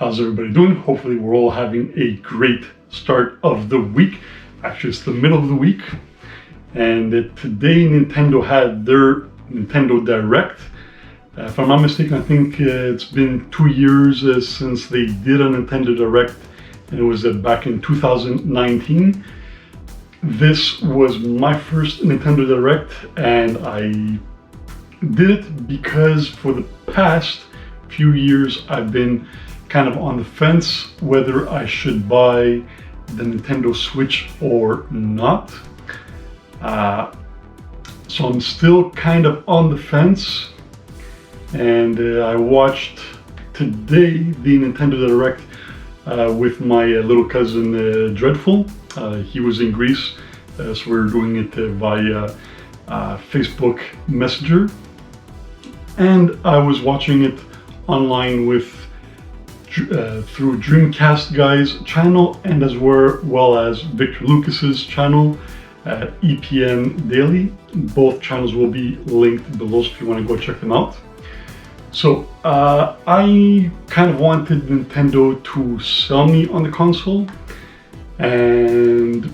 How's everybody doing? Hopefully we're all having a great start of the week. Actually, it's the middle of the week. And today Nintendo had their Nintendo Direct. If I'm not mistaken, I think it's been 2 years since they did a Nintendo Direct, and it was back in 2019. This was my first Nintendo Direct, and I did it because for the past few years I've been kind of on the fence whether I should buy the Nintendo Switch or not. So I'm still kind of on the fence, and I watched today the Nintendo Direct with my little cousin Dreadful. He was in Greece, so we're doing it via Facebook Messenger, and I was watching it online with through Dreamcast Guy's channel, and as well as Victor Lucas's channel, EPN Daily. Both channels will be linked below, so if you want to go check them out. So I kind of wanted Nintendo to sell me on the console, and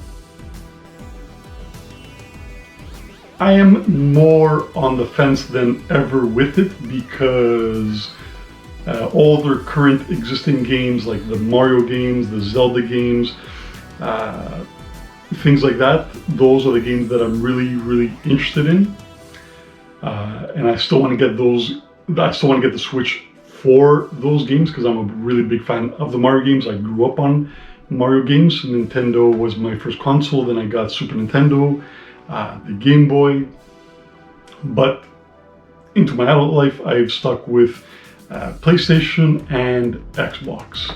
I am more on the fence than ever with it, because all their current existing games, like the Mario games, the Zelda games, things like that, those are the games that I'm really interested in, and I still want to get those. I still want to get the Switch for those games because I'm a really big fan of the Mario games. I grew up on Mario games. Nintendo was my first console, then I got Super Nintendo, the Game Boy, but into my adult life I've stuck with PlayStation and Xbox.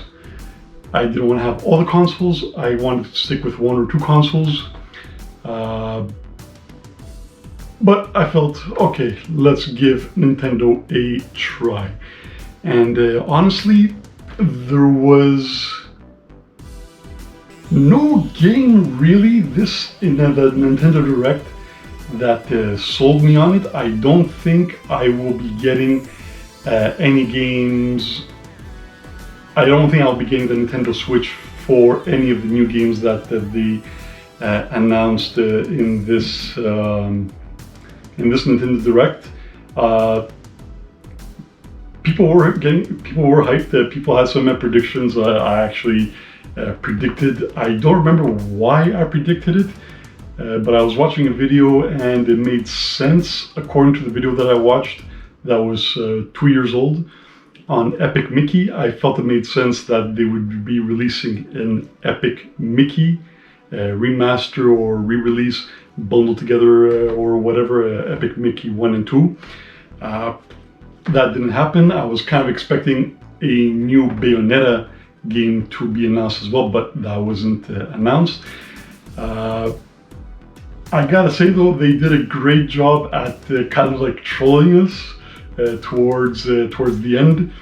I didn't want to have all the consoles. I wanted to stick with 1 or 2 consoles. But I felt, okay, let's give Nintendo a try. And honestly, there was no game really in the Nintendo Direct that sold me on it. I don't think I will be getting any games. I don't think I'll be getting the Nintendo Switch for any of the new games that they announced in this Nintendo Direct. People were hyped. People had some predictions. I actually predicted. I don't remember why I predicted it, but I was watching a video and it made sense according to the video that I watched. That was 2 years old on Epic Mickey. I felt it made sense that they would be releasing an Epic Mickey remaster or re-release, bundled together or whatever, Epic Mickey 1 and 2. That didn't happen. I was kind of expecting a new Bayonetta game to be announced as well, but that wasn't announced. I gotta say though, they did a great job at kind of like trolling us towards the end.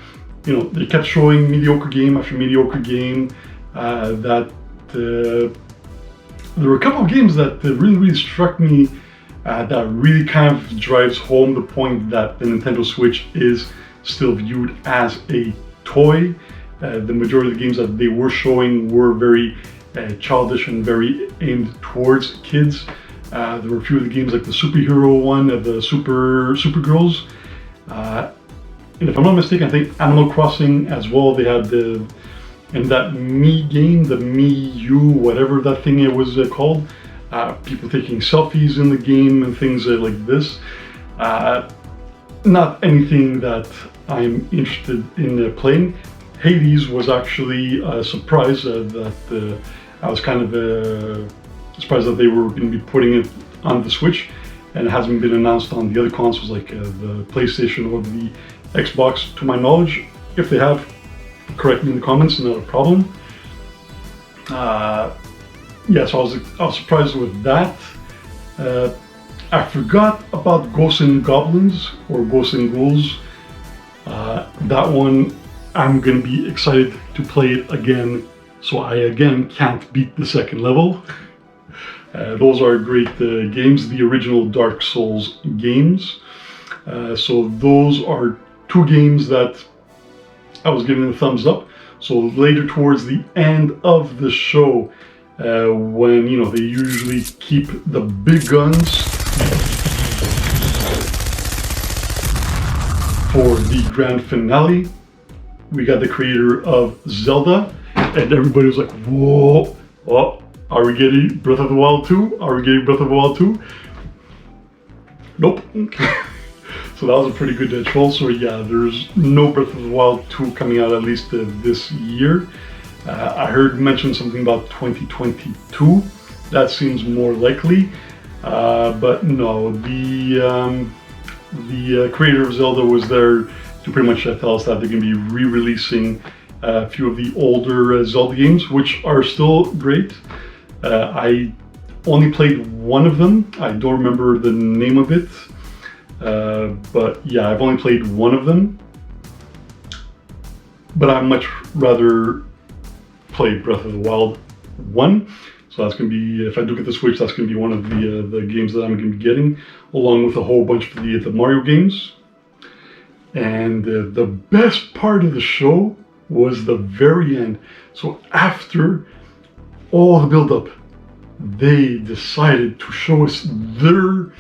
You know, they kept showing mediocre game after mediocre game. There were a couple of games that really struck me, that really kind of drives home the point that the Nintendo Switch is still viewed as a toy. The majority of the games that they were showing were very childish and very aimed towards kids. There were a few of the games like the superhero one, the Supergirls. And if I'm not mistaken, I think Animal Crossing as well, they had in that Me game, the Me U, whatever that thing it was called, people taking selfies in the game and things like this. Not anything that I'm interested in playing. Hades was actually a surprise that I was kind of surprised that they were going to be putting it on the Switch, and it hasn't been announced on the other consoles like the PlayStation or the Xbox, to my knowledge. If they have, correct me in the comments, not a problem. Yeah, so I was surprised with that. I forgot about Ghosts and Goblins, or Ghosts and Ghouls. That one, I'm going to be excited to play it again, so I again can't beat the second level. Those are great games, the original Dark Souls games. So those are 2 games that I was giving a thumbs up. So later towards the end of the show, when, you know, they usually keep the big guns for the grand finale, we got the creator of Zelda, and everybody was like, whoa, oh, are we getting Breath of the Wild 2? Are we getting Breath of the Wild 2? Nope. So that was a pretty good troll. So yeah, there's no Breath of the Wild 2 coming out, at least this year. I heard mention something about 2022. That seems more likely. But no, the creator of Zelda was there to pretty much tell us that they're going to be re-releasing a few of the older Zelda games, which are still great. I only played one of them. I don't remember the name of it. But yeah, I've only played one of them. But I'd much rather play Breath of the Wild 1. So that's going to be, if I do get the Switch, that's going to be one of the games that I'm going to be getting, along with a whole bunch of the Mario games. And the best part of the show was the very end. So after all the build-up, they decided to show us their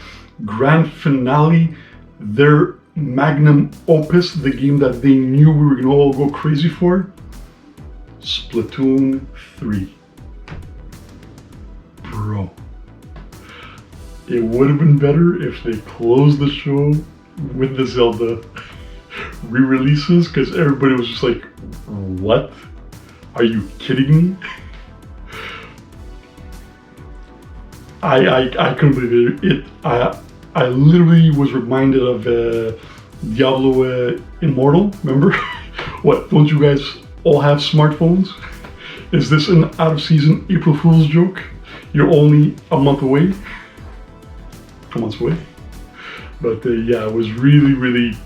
grand finale, their magnum opus, the game that they knew we were going to all go crazy for. Splatoon 3. Bro. It would have been better if they closed the show with the Zelda re-releases, because everybody was just like, what? Are you kidding me? I couldn't believe it. I literally was reminded of Diablo Immortal, remember? What, don't you guys all have smartphones? Is this an out-of-season April Fool's joke? You're only a month away? 2 months away? But yeah, it was really,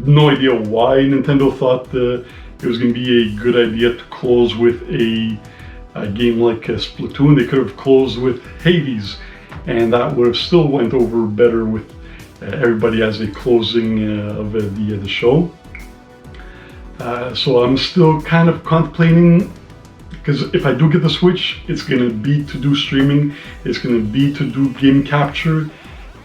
no idea why Nintendo thought it was going to be a good idea to close with a game like Splatoon. They could have closed with Hades, and that would have still went over better with everybody as a closing of the show. So I'm still kind of contemplating, because if I do get the Switch, it's going to be to do streaming, it's going to be to do game capture,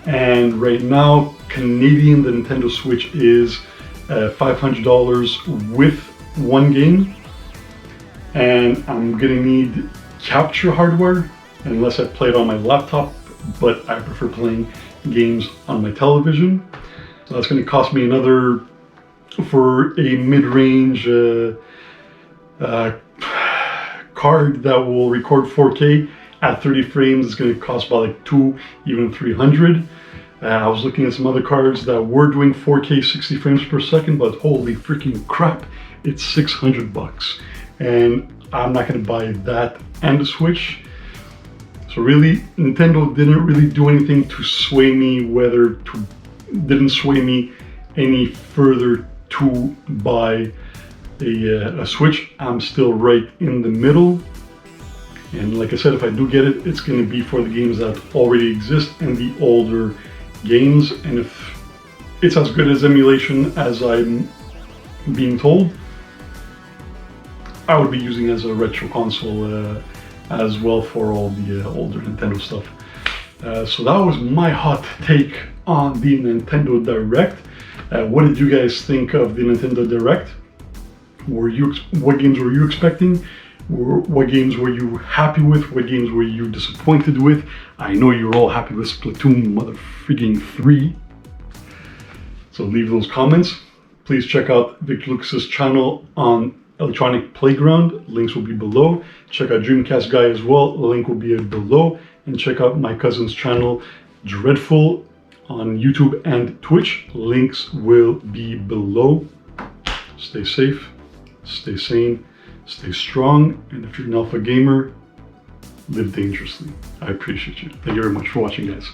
and right now, Canadian, the Nintendo Switch is $500 with one game, and I'm going to need capture hardware, unless I play it on my laptop, but I prefer playing games on my television. So that's going to cost me another, for a mid-range card that will record 4K at 30 frames, it's going to cost about like $200, even $300. I was looking at some other cards that were doing 4K 60 frames per second, but holy freaking crap, it's $600. And I'm not going to buy that and the Switch. So really, Nintendo didn't really do anything to sway me, didn't sway me any further to buy a Switch. I'm still right in the middle. And like I said, if I do get it, it's going to be for the games that already exist and the older games. And if it's as good as emulation as I'm being told, I would be using it as a retro console as well for all the older Nintendo stuff. So that was my hot take on the Nintendo Direct. What did you guys think of the Nintendo Direct? What games were you expecting? What games were you happy with? What games were you disappointed with? I know you're all happy with Splatoon motherfucking 3. So leave those comments. Please check out Victor Lucas's channel on Electronic Playground. Links will be below. Check out Dreamcast Guy as well. The link will be below. And check out my cousin's channel, Dreadful, on YouTube and Twitch. Links will be below. Stay safe, stay sane, stay strong, and if you're an alpha gamer, live dangerously. I appreciate you. Thank you very much for watching, guys.